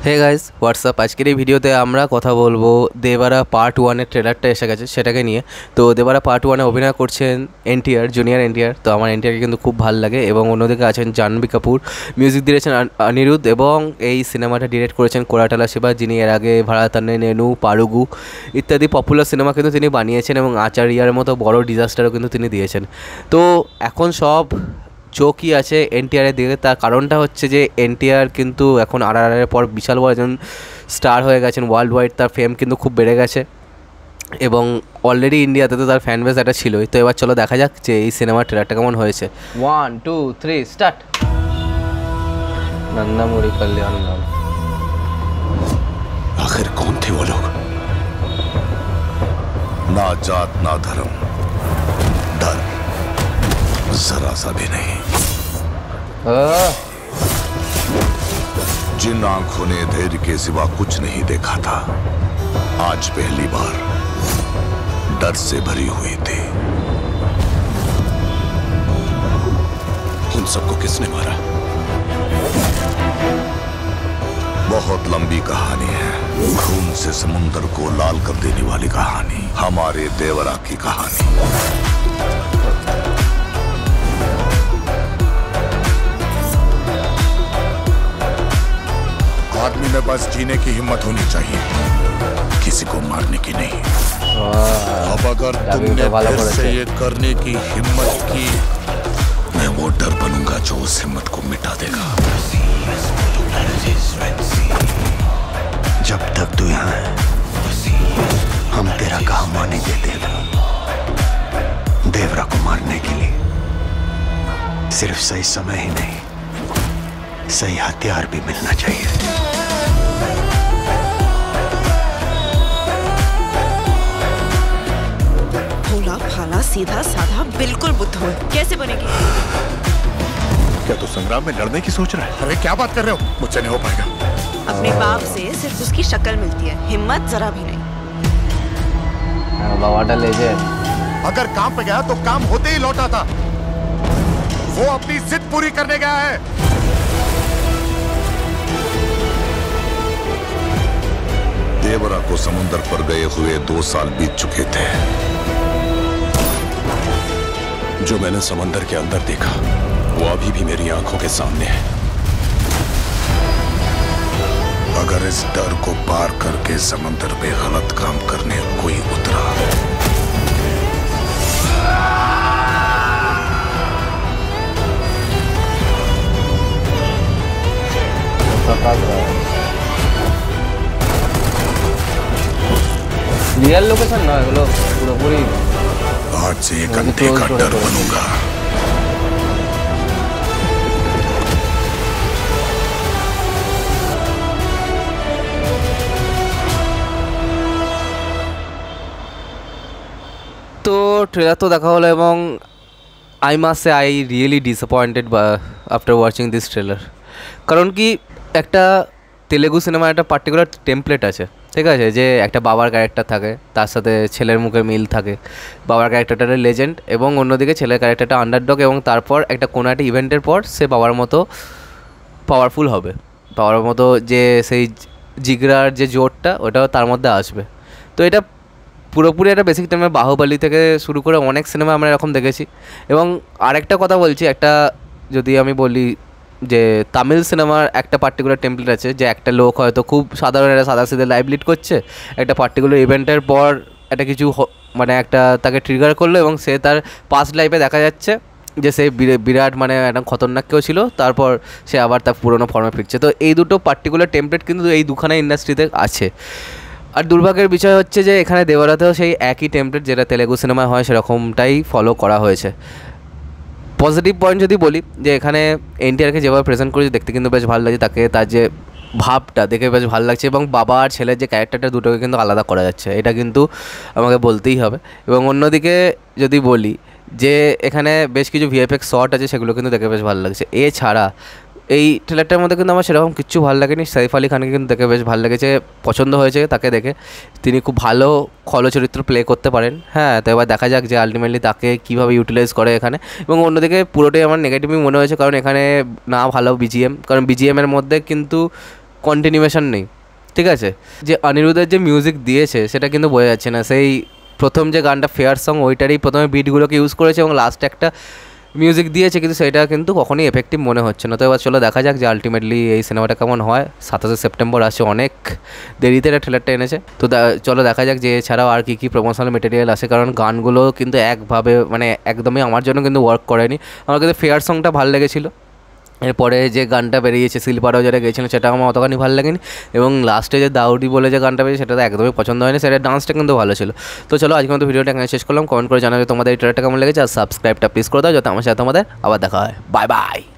Hey guys WhatsApp, আজকের এই ভিডিওতে আমরা কথা বলবো দেবারা পার্ট 1-এর ট্রেলারটা এসে গেছে সেটাকে নিয়ে। তো দেবারা পার্ট 1-এ অভিনয় করছেন এনটিআর, জুনিয়র এনটিআর। তো আমার এনটিআরকে কিন্তু খুব ভালো লাগে এবং অন্যদিকে আছেন জাহ্নবী কাপুর, মিউজিক দিয়েছেন অনিরুদ্ধ এবং এই সিনেমাটা ডিরেক্ট করেছেন কোরাটালা শিবা, যিনি এর আগে ভারাতান্নে নেনু, পারুগু ইত্যাদি পপুলার সিনেমা কিন্তু তিনি বানিয়েছেন এবং আচারিয়ার মতো বড় ডিজাস্টারও কিন্তু তিনি দিয়েছেন। তো এখন সব চোখই আছে এনটিআরের দিকে। তার কারণটা হচ্ছে যে এনটিআর কিন্তু এখন আরআরআরের পর বিশাল বড় একজন স্টার হয়ে গেছেন, ওয়ার্ল্ড ওয়াইড তার ফেম কিন্তু খুব বেড়ে গেছে এবং অলরেডি ইন্ডিয়াতে তো তার ফ্যান বেস একটা ছিলই। তো এবার চলো দেখা যাক যে এই সিনেমার ট্রেলারটা কেমন হয়েছে। 1 2 3 স্টার্ট। नंदामुरी कल्याण राम। आखिर कौन थे वो लोग? ना जात ना धर्म, डर जरा सा भी नहीं। जिन आंखों ने धैर्य के सिवा कुछ नहीं देखा था, आज पहली बार डर से भरी हुई थी। उन सबको किसने मारा? बहुत लंबी कहानी है, खून से समुद्र को लाल कर देने वाली कहानी, हमारे देवरा की कहानी। आदमी में बस जीने की हिम्मत होनी चाहिए, किसी को मारने की नहीं। अब अगर तुमने फिर से ये करने की हिम्मत की, मैं वो डर बनूंगा जो उस हिम्मत को मिटा देगा। जब तक तू यहाँ है, हम तेरा काम आने देते हैं। देवरा को मारने के लिए सिर्फ सही समय ही नहीं, सही हथियार भी मिलना चाहिए। भोला भाला सीधा साधा बिल्कुल बुद्धू है, कैसे बनेगी? क्या तू संग्राम में लड़ने की सोच रहा है? अरे क्या बात कर रहे हो, मुझसे नहीं हो पाएगा। अपने बाप से सिर्फ उसकी शक्ल मिलती है, हिम्मत जरा भी नहीं। बाबाटा ले जाए। अगर काम पे गया तो काम होते ही लौटा था। वो अपनी जिद पूरी करने गया है। देवरा को समुद्र पर गए हुए 2 साल बीत चुके थे। जो मैंने समंदर के अंदर देखा वो अभी भी मेरी आंखों के सामने है। अगर इस डर को पार करके समंदर पे गलत काम करने कोई उतरा, रियल लोकेशन ना एगुलो পুরোপুরি। आज से एक अनदेखा डर बनूंगा। তো ট্রেলার তো দেখা হলো এবং I must say I really disappointed after watching this trailer. কারণ কি, একটা তেলেগু সিনেমার একটা পার্টিকুলার টেমপ্লেট আছে, ঠিক আছে, যে একটা বাবার ক্যারেক্টার থাকে, তার সাথে ছেলের মুখে মিল থাকে, বাবার ক্যারেক্টারটা লেজেন্ড এবং অন্যদিকে ছেলের ক্যারেক্টারটা আন্ডারডগ, এবং তারপর একটা কোনো একটা ইভেন্টের পর সে বাবার মতো পাওয়ারফুল হবে, বাবার মতো যে সেই জিগরার যে জোরটা ওটাও তার মধ্যে আসবে। তো এটা পুরোপুরি একটা বেসিক টাইমে বাহুবলী থেকে শুরু করে অনেক সিনেমা আমরা এরকম দেখেছি। এবং আরেকটা কথা বলছি, একটা যদি আমি বলি যে তামিল সিনেমার একটা পার্টিকুলার টেমপ্লেট আছে, যে একটা লোক হয়তো খুব সাধারণ একটা সাদা সিধে লাইফ লিড করছে, একটা পার্টিকুলার ইভেন্টের পর একটা কিছু মানে একটা তাকে ট্রিগার করলো এবং সে তার পাস্ট লাইফে দেখা যাচ্ছে যে সে বিরাট মানে একটা খতরনাক কেউ ছিল, তারপর সে আবার তার পুরোনো ফর্মে ফিরছে। তো এই দুটো পার্টিকুলার টেমপ্লেট কিন্তু এই দুখানা ইন্ডাস্ট্রিতে আছে। আর দুর্ভাগ্যের বিষয় হচ্ছে যে এখানে দেওয়ারাতেও সেই একই টেমপ্লেট যেটা তেলেগু সিনেমায় হয় সেরকমটাই ফলো করা হয়েছে। পজিটিভ পয়েন্ট যদি বলি, যে এখানে এনটিআরকে যেভাবে প্রেজেন্ট করেছে দেখতে কিন্তু বেশ ভালো লাগছে, তাকে তার যে ভাবটা দেখে বেশ ভালো লাগছে এবং বাবা আর ছেলের যে ক্যারেক্টারটা দুটোকে কিন্তু আলাদা করা যাচ্ছে, এটা কিন্তু আমাকে বলতেই হবে। এবং অন্যদিকে যদি বলি যে এখানে বেশ কিছু ভিএফএক্স শট আছে, সেগুলো কিন্তু দেখে বেশ ভালো লাগছে। এছাড়া এই ট্রেলারটার মধ্যে কিন্তু আমার সেরকম কিচ্ছু ভালো লাগেনি। সাইফ আলি খানকে কিন্তু দেখে বেশ ভালো লেগেছে, পছন্দ হয়েছে তাকে দেখে, তিনি খুব ভালো খল চরিত্র প্লে করতে পারেন। হ্যাঁ, তো এবার দেখা যাক যে আলটিমেটলি তাকে কীভাবে ইউটিলাইজ করে এখানে। এবং অন্যদিকে পুরোটাই আমার নেগেটিভই মনে হয়েছে, কারণ এখানে না ভালো বিজিএম, কারণ বিজিএমের মধ্যে কিন্তু কন্টিনিউয়েশন নেই, ঠিক আছে। যে অনিরুদ্ধের যে মিউজিক দিয়েছে সেটা কিন্তু বোঝা যাচ্ছে না, সেই প্রথম যে গানটা ফেয়ার সং ওইটারই প্রথমে বিটগুলোকে ইউজ করেছে এবং লাস্টে একটা মিউজিক দিয়েছে, কিন্তু সেটা কিন্তু কখনোই এফেক্টিভ মনে হচ্ছে না। তো এবার চলো দেখা যাক যে আলটিমেটলি এই সিনেমাটা কেমন হয়। 27 সেপ্টেম্বর আসছে, অনেক দেরিতে এটা ট্রেলারটা এনেছে। তো চলো দেখা যাক যে এছাড়াও আর কী কী প্রমোশনাল মেটেরিয়াল আছে, কারণ গানগুলো কিন্তু একভাবে মানে একদমই আমার জন্য কিন্তু ওয়ার্ক করেনি। আমার কিন্তু ফেয়ার সংটা ভালো লেগেছিলো, এরপরে যে গানটা বেরিয়েছে শিল্পারাও যেটা গেছিলো সেটা আমার অতখানি ভালো লাগেনি, এবং লাস্টে যে দাউডি বলে যে গানটা বেরিয়েছে সেটা তো একদমই পছন্দ হয়নি, সেটা ডান্সটা কিন্তু ভালো ছিল। তো চলো আজকে মতো ভিডিওটা এখানে শেষ করলাম। কমেন্ট করে জানাবে তোমাদের এই ট্রেলারটা কেমন লেগেছে, আর সাবস্ক্রাইবটা প্লিজ করে দাও যাতে আমার সাথে তোমাদের আবার দেখা হয়। Bye bye.